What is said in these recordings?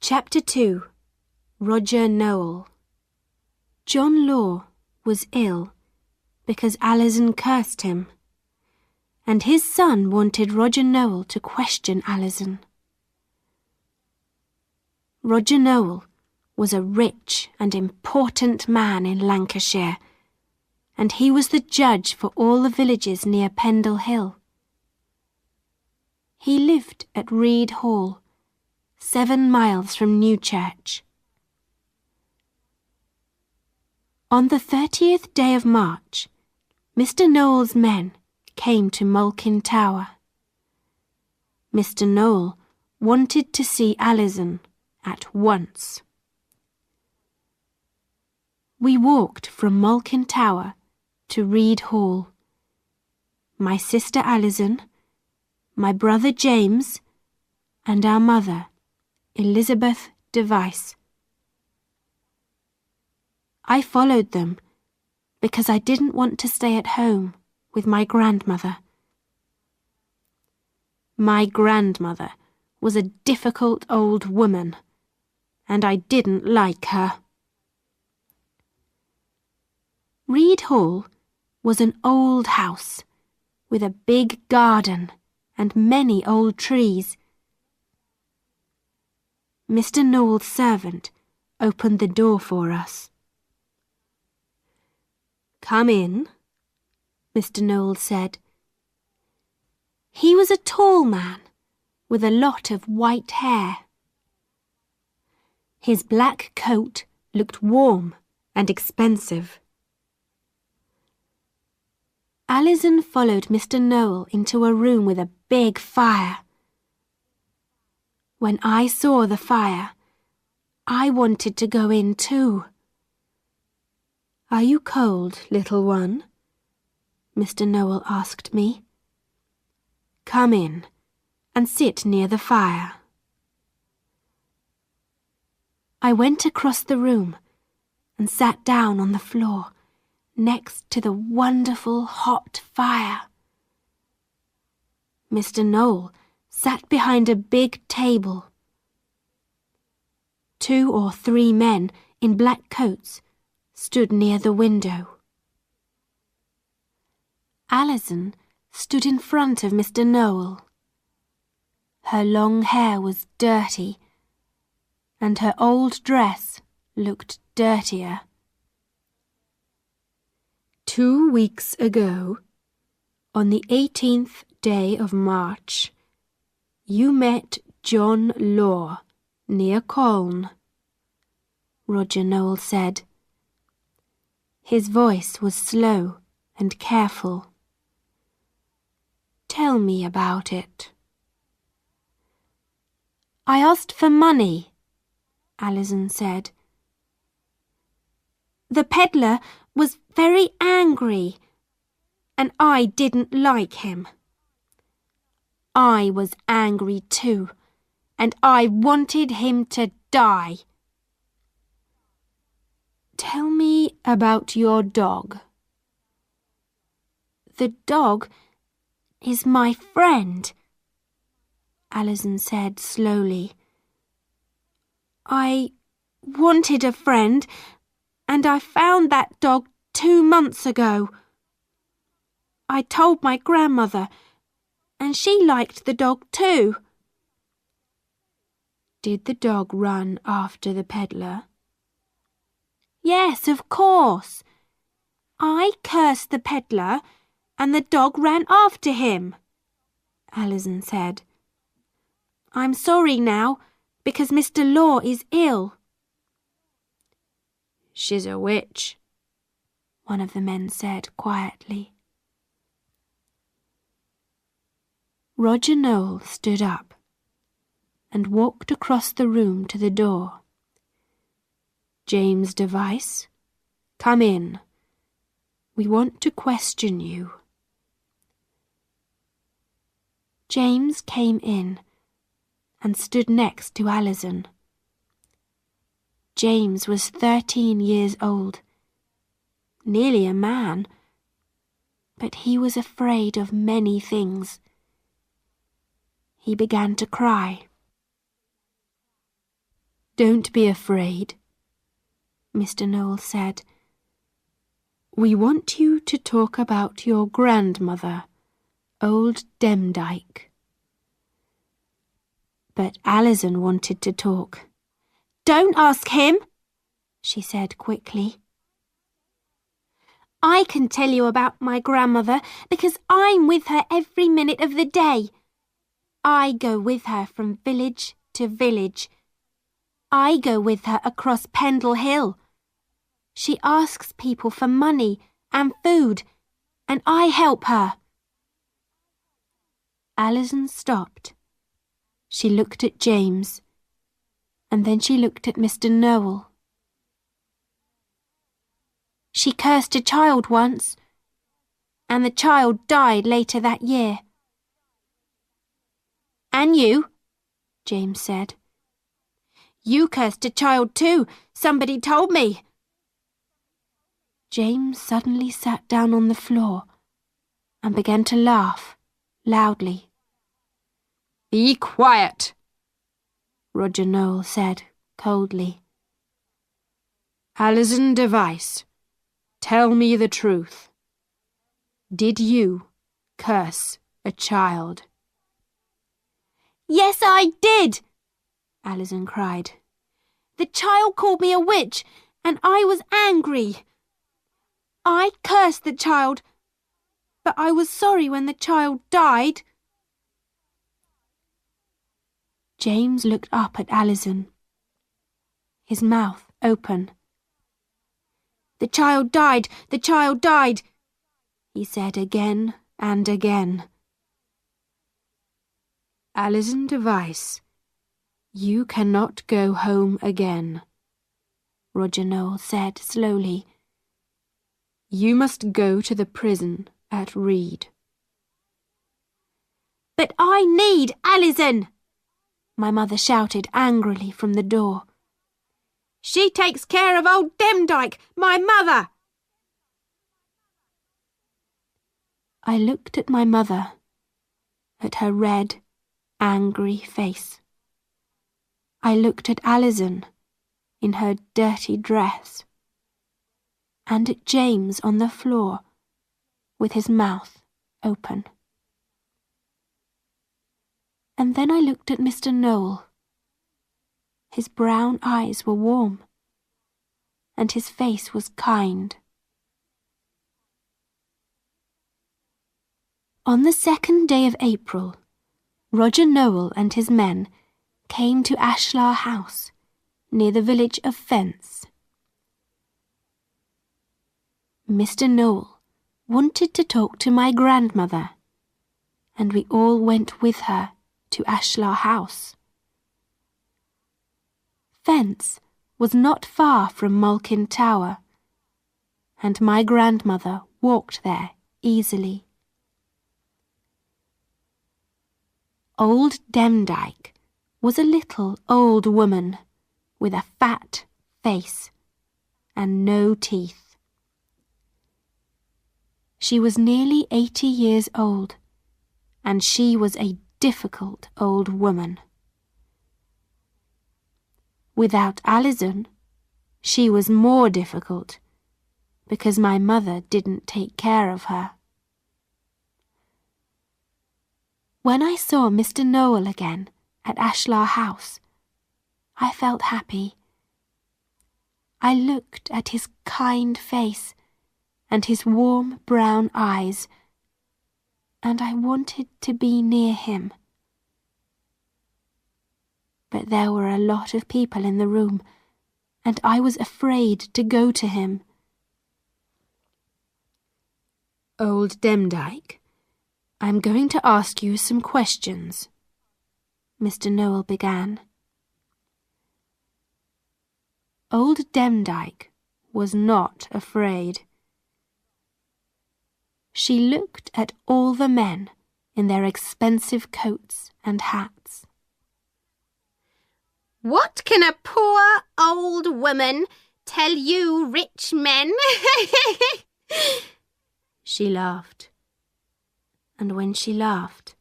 Chapter 2. Roger Nowell. John Law was ill because Alison cursed him, and his son wanted Roger Nowell to question Alison. Roger Nowell was a rich and important man in Lancashire, and he was the judge for all the villages near Pendle Hill. He lived at Reed Hall, 7 miles from Newchurch. On the 30th day of March, Mr. Nowell's men came to Malkin Tower. Mr. Nowell wanted to see Alison at once. We walked from Malkin Tower to Reed Hall. My sister Alison, my brother James, and our mother, Elizabeth Device. I followed them because I didn't want to stay at home with my grandmother. My grandmother was a difficult old woman, and I didn't like her. Reed Hall was an old house with a big garden and many old trees. Mr. Nowell's servant opened the door for us. "Come in," Mr. Nowell said. He was a tall man with a lot of white hair. His black coat looked warm and expensive. Alison followed Mr. Nowell into a room with a big fire. When I saw the fire, I wanted to go in too. "Are you cold, little one?" Mr. Nowell asked me. "Come in and sit near the fire." I went across the room and sat down on the floor next to the wonderful hot fire. Mr. Nowell sat behind a big table. 2 or 3 men in black coats stood near the window. Alison stood in front of Mr. Nowell. Her long hair was dirty, and her old dress looked dirtier. "2 weeks ago, on the 18th day of March, you met John Law near Colne," Roger Nowell said. His voice was slow and careful. "Tell me about it." "I asked for money," Alison said. "The peddler was very angry, and I didn't like him. I was angry too, and I wanted him to die." "Tell me about your dog." "The dog is my friend," Alison said slowly. "I wanted a friend, and I found that dog 2 months ago. I told my grandmother, and she liked the dog too." "Did the dog run after the peddler?" "Yes, of course. I cursed the peddler, and the dog ran after him," Alison said. "I'm sorry now, because Mr. Law is ill." "She's a witch," one of the men said quietly. Roger Nowell stood up and walked across the room to the door. "James Device, come in. We want to question you." James came in and stood next to Alison. James was 13 years old, nearly a man, but he was afraid of many things. He began to cry. Don't be afraid, Mr. Noel said. We want you to talk about your grandmother, old Demdike. But Alison wanted to talk. Don't ask him, she said quickly. I can tell you about my grandmother because I'm with her every minute of the day. I go with her from village to village. I go with her across Pendle Hill. She asks people for money and food, and I help her. Alison stopped. She looked at James, and then she looked at Mr. Noel. She cursed a child once, and the child died later that year. And you, James said. You cursed a child too, somebody told me. James suddenly sat down on the floor and began to laugh loudly. Be quiet, Roger Noel said coldly. Alison Device, tell me the truth. Did you curse a child? Yes, I did, Alison cried. The child called me a witch, and I was angry. I cursed the child, but I was sorry when the child died. James looked up at Alison, his mouth open. The child died, he said again and again. Alison Device, you cannot go home again, Roger Noel said slowly. You must go to the prison at Reed. But I need Alison, my mother shouted angrily from the door. She takes care of old Demdike, my mother. I looked at my mother, at her red, angry face. I looked at Alison in her dirty dress, and at James on the floor with his mouth open. And then I looked at Mr. Noel. His brown eyes were warm, and his face was kind. On the 2nd day of April, Roger Noel and his men came to Ashlar House, near the village of Fence. Mr. Noel wanted to talk to my grandmother, and we all went with her to Ashlar House. Fence was not far from Malkin Tower, and my grandmother walked there easily. Old Demdike was a little old woman with a fat face and no teeth. She was nearly 80 years old, and she was a difficult old woman. Without Alison, she was more difficult, because my mother didn't take care of her. When I saw Mr. Noel again at Ashlar House, I felt happy. I looked at his kind face and his warm brown eyes, and I wanted to be near him. But there were a lot of people in the room, and I was afraid to go to him. Old Demdike, I'm going to ask you some questions, Mr. Noel began. Old Demdike was not afraid. She looked at all the men in their expensive coats and hats. What can a poor old woman tell you rich men? She laughed, and when she laughed,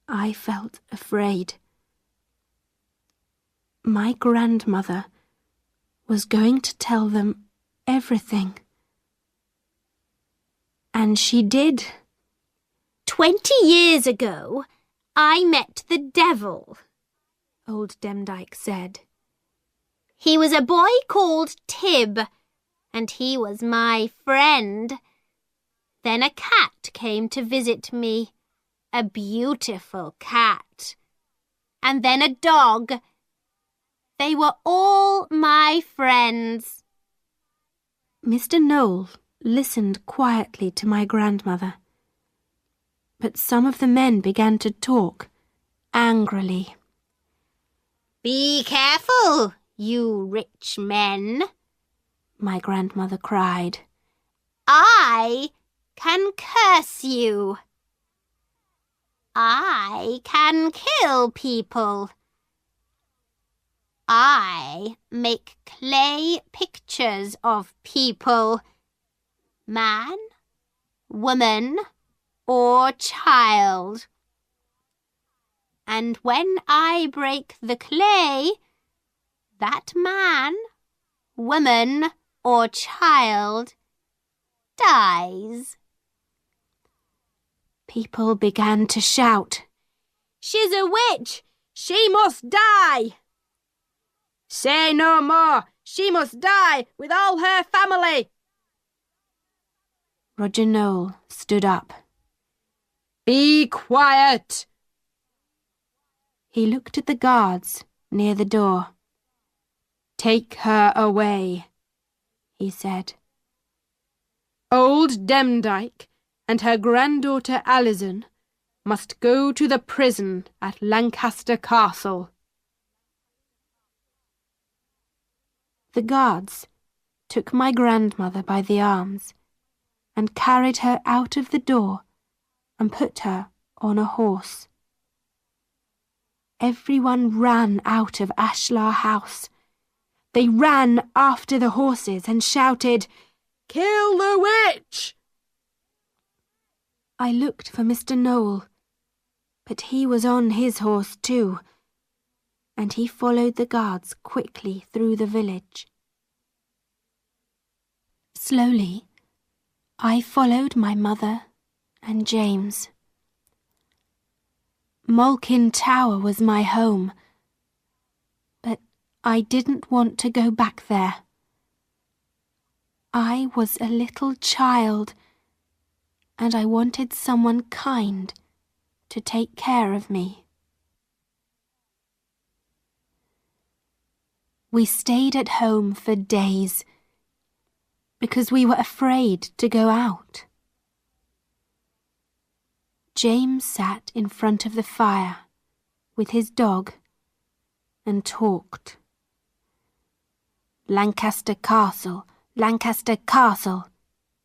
I felt afraid. My grandmother was going to tell them everything. And she did. 20 years ago, I met the devil, Old Demdike said. He was a boy called Tib, and he was my friend. Then a cat came to visit me, a beautiful cat. And then a dog. They were all my friends. Mr. Noel listened quietly to my grandmother, but some of the men began to talk angrily. Be careful, you rich men, my grandmother cried. I can curse you. I can kill people. I make clay pictures of people, man, woman, or child. And when I break the clay, that man, woman, or child dies. People began to shout, She's a witch! She must die! Say no more! She must die with all her family! Roger Noel stood up. Be quiet! He looked at the guards near the door. Take her away, he said. Old Demdike and her granddaughter Alison must go to the prison at Lancaster Castle. The guards took my grandmother by the arms and carried her out of the door and put her on a horse. Everyone ran out of Ashlar House. They ran after the horses and shouted, Kill the witch! I looked for Mr. Noel, but he was on his horse too, and he followed the guards quickly through the village. Slowly, I followed my mother and James. Malkin Tower was my home, but I didn't want to go back there. I was a little child, and I wanted someone kind to take care of me. We stayed at home for days because we were afraid to go out. James sat in front of the fire with his dog and talked. Lancaster Castle, Lancaster Castle,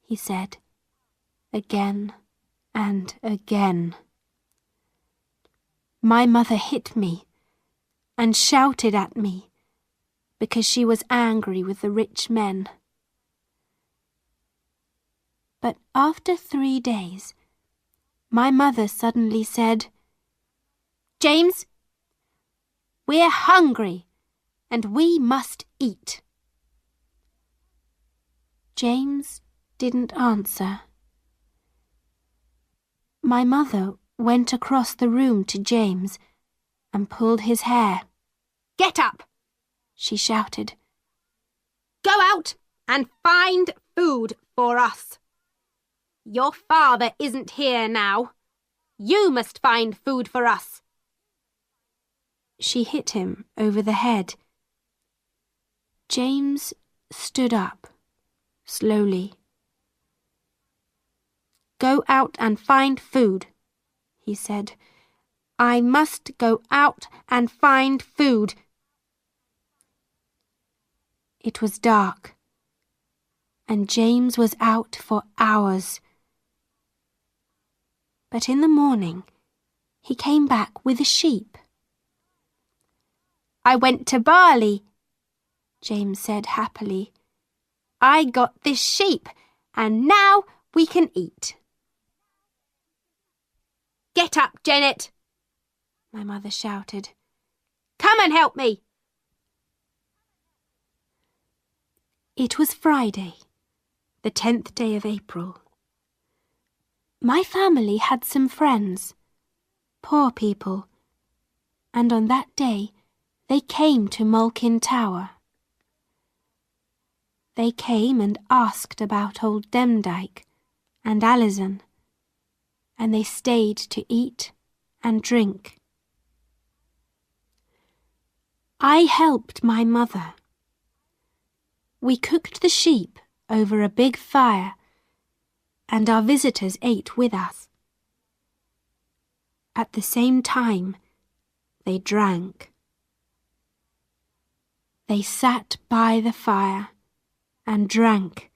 he said, again and again. My mother hit me and shouted at me because she was angry with the rich men. But after 3 days, my mother suddenly said, James, we're hungry and we must eat. James didn't answer. My mother went across the room to James and pulled his hair. Get up, she shouted. Go out and find food for us. Your father isn't here now. You must find food for us. She hit him over the head. James stood up, slowly. Go out and find food, he said. I must go out and find food. It was dark, and James was out for hours. But in the morning, he came back with a sheep. I went to Barley, James said happily. I got this sheep, and now we can eat. Get up, Janet, my mother shouted. Come and help me. It was Friday, the 10th day of April. My family had some friends, poor people, and on that day they came to Malkin Tower. They came and asked about old Demdike and Alison, and they stayed to eat and drink. I helped my mother. We cooked the sheep over a big fire, and our visitors ate with us. At the same time, they drank. They sat by the fire and drank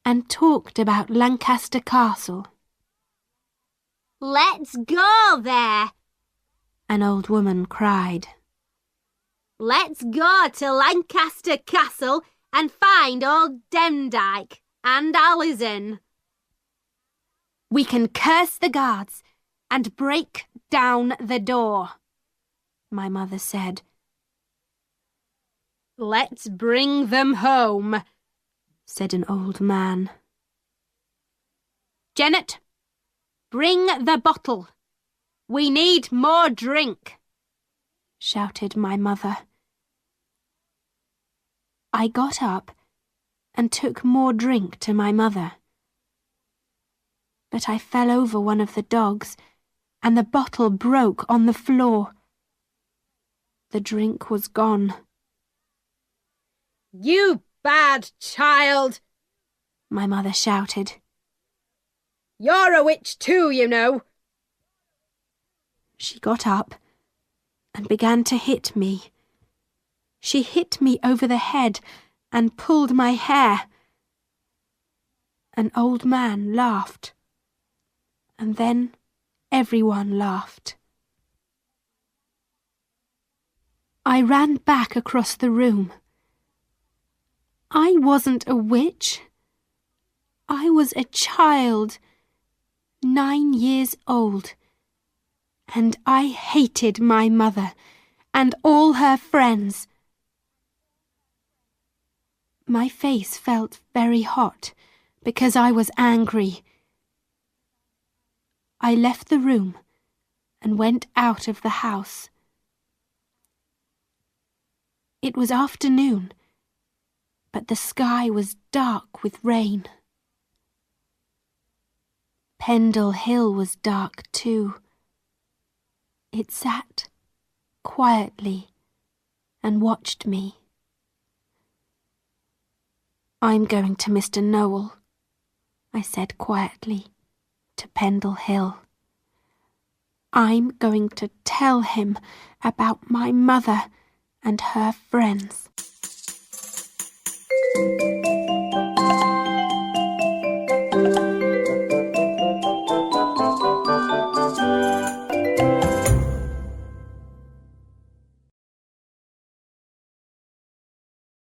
and talked about Lancaster Castle. Let's go there. An old woman cried. Let's go to Lancaster Castle and find old Demdike and Alison. We can curse the guards and break down the door, my mother said. Let's bring them home, said an old man. Janet, bring the bottle. We need more drink, shouted my mother. I got up and took more drink to my mother. But I fell over one of the dogs, and the bottle broke on the floor. The drink was gone. You bad child, my mother shouted. You're a witch too, you know. She got up and began to hit me. She hit me over the head and pulled my hair. An old man laughed, and then everyone laughed. I ran back across the room. I wasn't a witch. I was a child, 9 years old, and I hated my mother and all her friends. My face felt very hot because I was angry. I left the room and went out of the house. It was afternoon, but the sky was dark with rain. Pendle Hill was dark too. It sat quietly and watched me. I'm going to Mr. Noel, I said quietly, to Pendle Hill. I'm going to tell him about my mother and her friends.